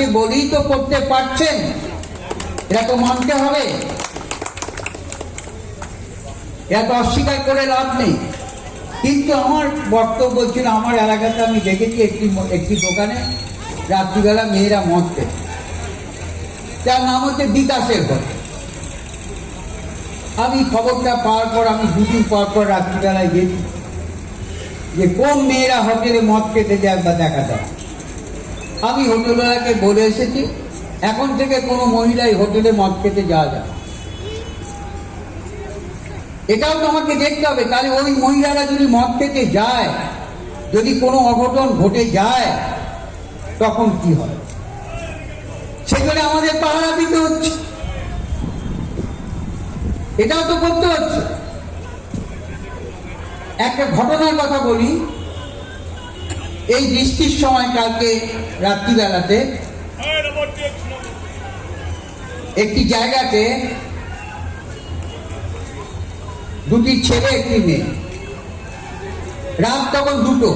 আছে বলেই তো করতে পারছেন, এটা তো মানতে হবে। এটা তো অস্বীকার করে লাভ নেই। কিন্তু আমার বক্তব্য ছিল, আমার এলাকাতে আমি দেখেছি একটি দোকানে রাত্রিবেলা মেয়েরা মদ খেত, যার নাম হচ্ছে বিকাশের ঘর। আমি খবরটা পাওয়ার পর আমি দুদিন পর পর রাত্রিবেলায় গেছি যে কোন মেয়েরা হোটেলে মদ খেতে যায় বা দেখা যায়। আমি হোটেলওয়ালাকে বলে এসেছি, এখন থেকে কোনো মহিলাই হোটেলে মদ খেতে যাওয়া যায়। এটাও তো আমাকে দেখতে হবে। তাহলে ওই মহিলারা যদি মদ খেতে যায়, যদি কোনো অঘটন ঘটে যায়, তখন কি হয়? সেখানে আমাদের পাহারা দিতে হচ্ছে, এটাও তো করতে হচ্ছে। একটা ঘটনার কথা বলি। এই বৃষ্টির সময় কালকে রাত্রিবেলাতে একটি জায়গাতে দুটি ছেলে একটি মেয়ে, রাত তখন 2টো,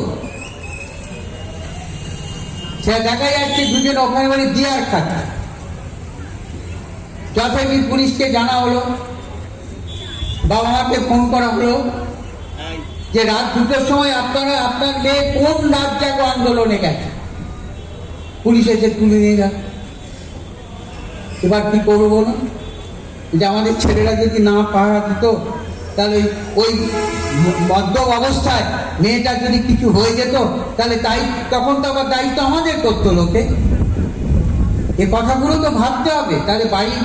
সে দেখা যাচ্ছে দুজন ওখানে মানে বিয়ার খাচ্ছে। যথারীতি পুলিশকে জানা হলো, বাবা মাকে ফোন করা হলো যে রাত 2টোর সময় আপনার মেয়ে কোন রাত জাগো আন্দোলনে গেছে। পুলিশ এসে তুলে নিয়ে যান। এবার কি করবো বলুন? যে আমাদের ছেলেরা যদি না পাহারা দিত, তাহলে ওই মদ্য অবস্থায় মেয়েটা যদি কিছু হয়ে যেত, তাহলে তখন তো আবার দায়িত্ব আমাদের করতো লোকে। এ কথাগুলো তো ভাবতে হবে। তাহলে বাড়ি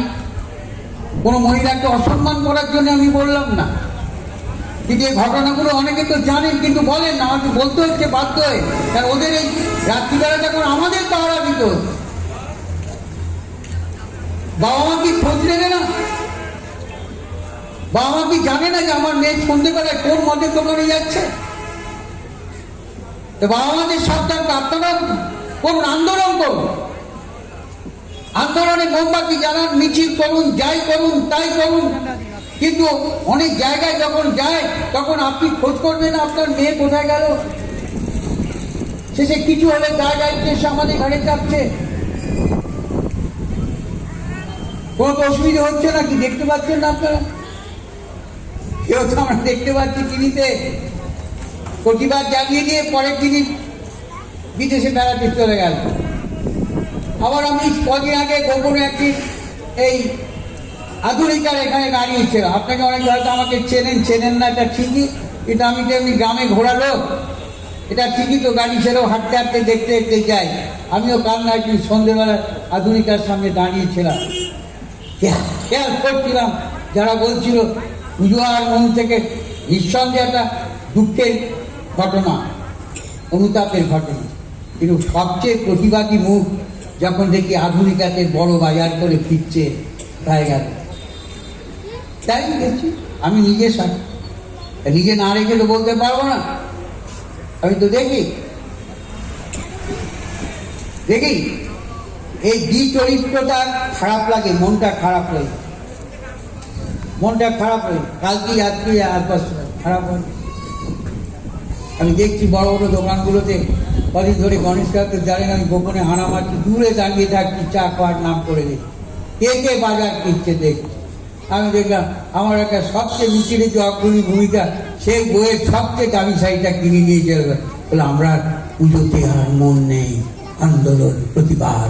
কোনো মহিলাকে অসম্মান করার জন্য আমি বললাম না, কিন্তু এই ঘটনাগুলো অনেকে তো জানেন কিন্তু বলেন না। আমাকে বলতে হচ্ছে বাধ্য হয়ে, কারণ ওদের এই রাত্রিবেলা যখন আমাদের পাহারা দিত, বাবা মা কি খোঁজ নেবে না? বাবা মা কি জানে না যে আমার মেয়ে সন্ধ্যেবেলায় কোন মদের দোকানে যাচ্ছে? তো বাবা মাদের সাবধান, আপনারা করুন, আন্দোলন করুন, আন্দোলনে মোমবাতি জ্বালান, মিছিল করুন, যাই করুন তাই করুন। কিন্তু অনেক জায়গায় যখন যায়, তখন আপনি খোঁজ করবেন আপনার মেয়ে কোথায় গেল। শেষে কিছু হলে জায়গায় এসে আমাদের ঘরে চাপছে। কোনো তো অসুবিধা হচ্ছে না কি? দেখতে পাচ্ছেন না আপনারা? কেউ তো আমরা দেখতে পাচ্ছি টিভিতে, প্রতিবাদ জানিয়ে দিয়ে পরের দিনই বিদেশে বেড়াতে চলে গেল। আবার আমি কদিন আগে গোপনে একদিন এই আধুনিকার এখানে দাঁড়িয়েছিল। আপনাকে অনেকে হয়তো আমাকে চেনেন না, এটা ঠিকই, কিন্তু আমি তো এমনি গ্রামে ঘোরা লোক, এটা ঠিকই তো। গাড়ি ছেড়েও হাঁটতে হাঁটতে দেখতে দেখতে যাই। আমিও কাল না একদিন সন্ধ্যেবেলা আধুনিকার সামনে দাঁড়িয়েছিলাম, খেয়াল করছিলাম যারা বলছিল পুজো আর মন থেকে। নিঃসন্দেহে একটা দুঃখের ঘটনা, অনুতাপের ঘটনা, কিন্তু সবচেয়ে প্রতিবাদী মুখ যখন দেখি আধুনিকাতে বড় বাজার করে ফিরছে তাই গেল। তাই দেখছি আমি নিজে না রেখে তো বলতে পারবো না। আমি তো দেখি এই চরিত্রটা খারাপ লাগে, মনটা খারাপ লাগে। কালকে আজকে খারাপ হয়। আমি দেখছি বড় বড় দোকানগুলোতে কদিন ধরে গণেশ ঠাকুর জানেন, আমি গোপনে হানা মারছি, দূরে দাঁড়িয়ে থাকছি, চা খাওয়ার নাম করে দিই, কে বাজার কিনছে দেখছি। আমি দেখলাম আমার একটা সবচেয়ে মিছিলে যে অগ্রণী ভূমিকা, সেই বইয়ের সবচেয়ে দামি শাড়িটা কিনে নিয়ে চলে বলে আমরা পুজোতে আর মন নেই, আন্দোলন, প্রতিবাদ।